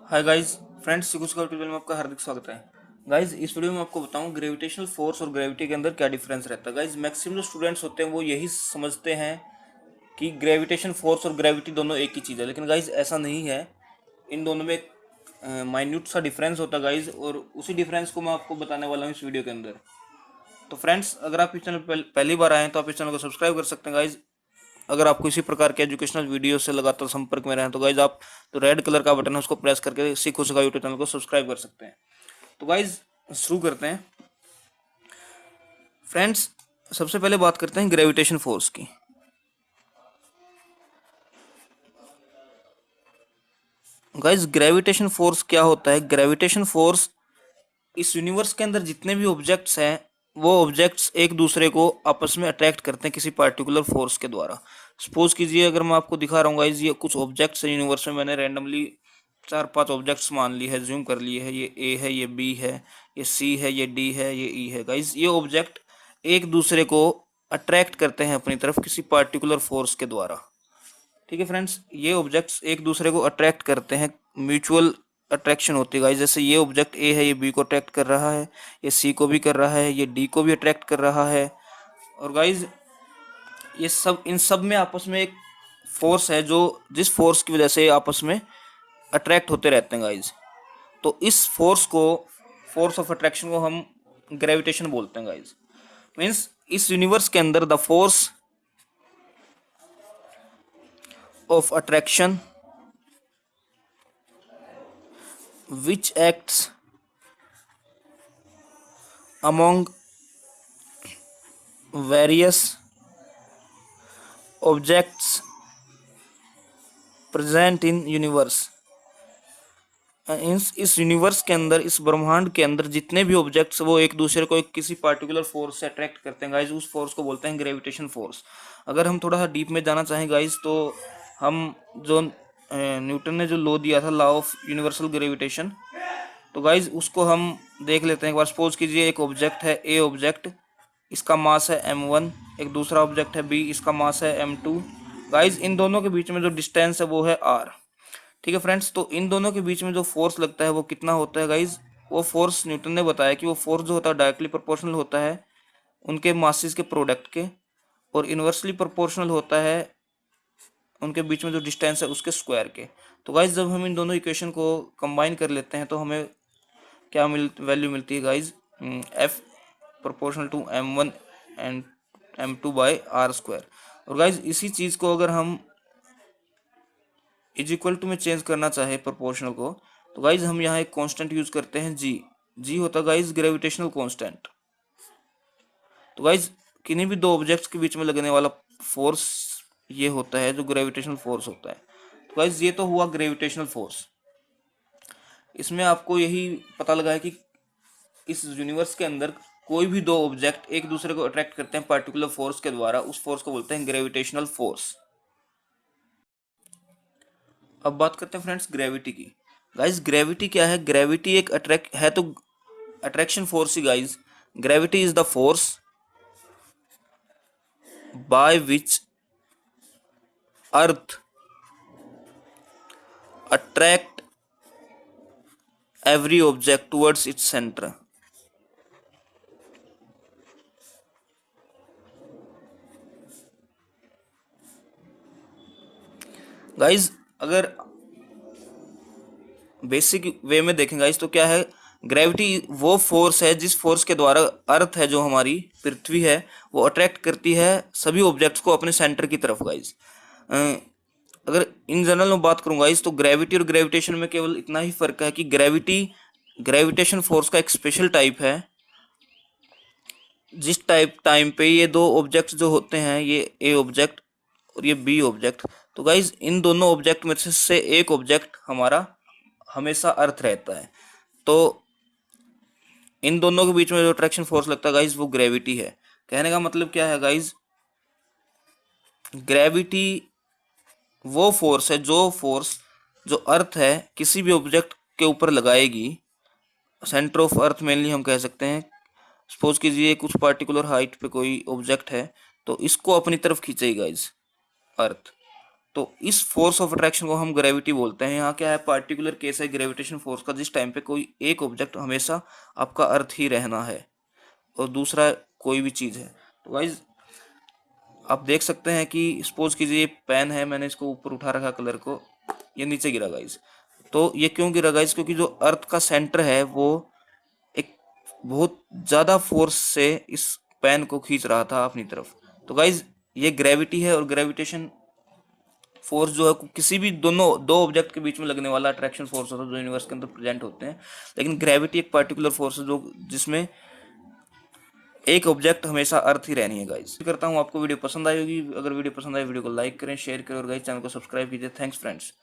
Hi guys friends, सिकुस का tutorial में आपका हार्दिक स्वागत है। गाइस, इस वीडियो में आपको बताऊं ग्रेविटेशनल फोर्स और ग्रेविटी के अंदर क्या डिफरेंस रहता है। गाइस, मैक्सिमम जो स्टूडेंट्स होते हैं वो यही समझते हैं कि ग्रेविटेशन फोर्स और ग्रेविटी दोनों एक ही चीज़ है, लेकिन गाइस ऐसा नहीं है। इन दोनों में एक माइन्यूट सा डिफरेंस होता है गाइस, और उसी डिफरेंस को मैं आपको बताने वाला हूँ इस वीडियो के अंदर। तो फ्रेंड्स, अगर आप इस चैनल पर पहली बार आए हैं तो आप इस चैनल को सब्सक्राइब कर सकते हैं गाइज। अगर आपको इसी प्रकार के एजुकेशनल वीडियो से लगातार संपर्क में रहें तो गाइज आप जो रेड कलर का बटन है उसको प्रेस करके सीखो सिखा यूट्यूब चैनल को सब्सक्राइब कर सकते हैं। तो गाइज शुरू करते हैं। फ्रेंड्स, सबसे पहले बात करते हैं ग्रेविटेशन फोर्स की। गाइज, ग्रेविटेशन फोर्स क्या होता है? ग्रेविटेशन फोर्स, इस यूनिवर्स के अंदर जितने भी ऑब्जेक्ट्स हैं वो ऑब्जेक्ट्स एक दूसरे को आपस में अट्रैक्ट करते हैं किसी पार्टिकुलर फोर्स के द्वारा। सपोज कीजिए, अगर मैं आपको दिखा रहा हूँ गाइज, ये कुछ ऑब्जेक्ट्स हैं यूनिवर्स में, मैंने रैंडमली 4-5 ऑब्जेक्ट्स मान लिए है, जूम कर लिए है। ये ए है, ये बी है, ये सी है, ये डी है, ये ई है। गाइज, ये ऑब्जेक्ट एक दूसरे को अट्रैक्ट करते हैं अपनी तरफ किसी पार्टिकुलर फोर्स के द्वारा। ठीक है फ्रेंड्स, ये ऑब्जेक्ट्स एक दूसरे को अट्रैक्ट करते हैं, म्यूचुअल अट्रैक्शन होती है गाइस। जैसे ये ऑब्जेक्ट ए है, ये बी को अट्रैक्ट कर रहा है, ये सी को भी कर रहा है, ये डी को भी अट्रैक्ट कर रहा है। और गाइस, ये सब इन सब में आपस में एक फोर्स है, जो जिस फोर्स की वजह से आपस में अट्रैक्ट होते रहते हैं गाइस। तो इस फोर्स को, फोर्स ऑफ अट्रैक्शन को हम ग्रेविटेशन बोलते हैं गाइस। मीन्स इस यूनिवर्स के अंदर the force of attraction which acts among various objects present in universe। इस यूनिवर्स के अंदर, इस ब्रह्मांड के अंदर जितने भी ऑब्जेक्ट्स वो एक दूसरे को एक किसी पार्टिकुलर फोर्स से अट्रैक्ट करते हैं गाइज, उस फोर्स को बोलते हैं ग्रेविटेशन फोर्स। अगर हम थोड़ा सा डीप में जाना चाहें गाइज, तो हम जो न्यूटन ने जो लॉ दिया था, लॉ ऑफ यूनिवर्सल ग्रेविटेशन, तो गाइज उसको हम देख लेते हैं एक बार। सपोज कीजिए, एक ऑब्जेक्ट है ए ऑब्जेक्ट, इसका मास है m1, एक दूसरा ऑब्जेक्ट है बी, इसका मास है m2। गाइज, इन दोनों के बीच में जो डिस्टेंस है वो है r। ठीक है फ्रेंड्स, तो इन दोनों के बीच में जो फोर्स लगता है वो कितना होता है गाइज? वो फोर्स न्यूटन ने बताया कि वो फोर्स जो होता है डायरेक्टली प्रोपोर्शनल होता है उनके मासेस के प्रोडक्ट के, और इन्वर्सली प्रोपोर्शनल होता है उनके बीच में जो डिस्टेंस है उसके स्क्वायर के। तो गाइज, जब हम इन दोनों इक्वेशन को कंबाइन कर लेते हैं तो हमें क्या वैल्यू मिलती है guys? F proportional to m1 and m2 by R square. और गाइज, इसी चीज़ को अगर हम इज इक्वल टू में चेंज करना चाहे प्रोपोर्शनल को, तो गाइज हम यहाँ एक कांस्टेंट यूज करते हैं जी। जी होता है गाइज ग्रेविटेशनल कांस्टेंट। तो गाइज, किन्हीं भी दो ऑब्जेक्ट्स के बीच में लगने वाला फोर्स ये होता है जो ग्रेविटेशनल फोर्स होता है। तो गाइज, ये तो हुआ ग्रेविटेशनल फोर्स। इसमें आपको यही पता लगा है कि इस यूनिवर्स के अंदर कोई भी दो ऑब्जेक्ट एक दूसरे को अट्रैक्ट करते हैं पार्टिकुलर फोर्स के द्वारा, उस फोर्स को बोलते हैं ग्रेविटेशनल फोर्स। अब बात करते हैं फ्रेंड्स ग्रेविटी की। गाइस, ग्रेविटी क्या है? ग्रेविटी एक अट्रैक्ट है, तो attraction force he guys. Gravity is the force by which earth attract every object towards its center। Guys, अगर बेसिक वे में देखें गाइज, तो क्या है? ग्रेविटी वो फोर्स है जिस फोर्स के द्वारा अर्थ है, जो हमारी पृथ्वी है, वो अट्रैक्ट करती है सभी ऑब्जेक्ट्स को अपने सेंटर की तरफ गाइज। अगर इन जनरल में बात करूँ गाइज, तो ग्रेविटी और ग्रेविटेशन में केवल इतना ही फर्क है कि ग्रेविटी ग्रेविटेशन फोर्स का एक स्पेशल टाइप है, जिस टाइम पे ये दो ऑब्जेक्ट्स जो होते हैं, ये ए ऑब्जेक्ट और ये बी ऑब्जेक्ट, तो गाइज इन दोनों ऑब्जेक्ट में से एक ऑब्जेक्ट हमारा हमेशा अर्थ रहता है। तो इन दोनों के बीच में जो अट्रैक्शन फोर्स लगता है गाइज, वो ग्रेविटी है। कहने का मतलब क्या है गाइज? ग्रेविटी वो फोर्स है, जो अर्थ है किसी भी ऑब्जेक्ट के ऊपर लगाएगी, सेंटर ऑफ अर्थ मेनली हम कह सकते हैं। सपोज कीजिए कुछ पार्टिकुलर हाइट पे कोई ऑब्जेक्ट है, तो इसको अपनी तरफ खींचेगी गाइज अर्थ। तो इस फोर्स ऑफ अट्रैक्शन को हम ग्रेविटी बोलते हैं। यहाँ क्या है, पार्टिकुलर केस है ग्रेविटेशन फोर्स का, जिस टाइम पे कोई एक ऑब्जेक्ट हमेशा आपका अर्थ ही रहना है और दूसरा कोई भी चीज है। तो गाइज आप देख सकते हैं कि सपोज कीजिए पेन है, मैंने इसको ऊपर उठा रखा कलर को, ये नीचे गिरा गाइज। तो ये क्यों गिरा गाइज, क्योंकि जो अर्थ का सेंटर है वो एक बहुत ज्यादा फोर्स से इस पेन को खींच रहा था अपनी तरफ। तो गाइज ये ग्रेविटी है, और ग्रेविटेशन फोर्स जो है किसी भी दो ऑब्जेक्ट के बीच में लगने वाला अट्रैक्शन फोर्स होता है जो यूनिवर्स के अंदर प्रेजेंट होते हैं। लेकिन ग्रेविटी एक पर्टिकुलर फोर्स है जो जिसमें एक ऑब्जेक्ट हमेशा अर्थ ही रहनी है गाइज। करता हूँ आपको वीडियो पसंद आई होगी। अगर वीडियो पसंद आए वीडियो को लाइक करें, शेयर करें, और गाइज चैनल को सब्सक्राइब कीजिए। Thanks friends.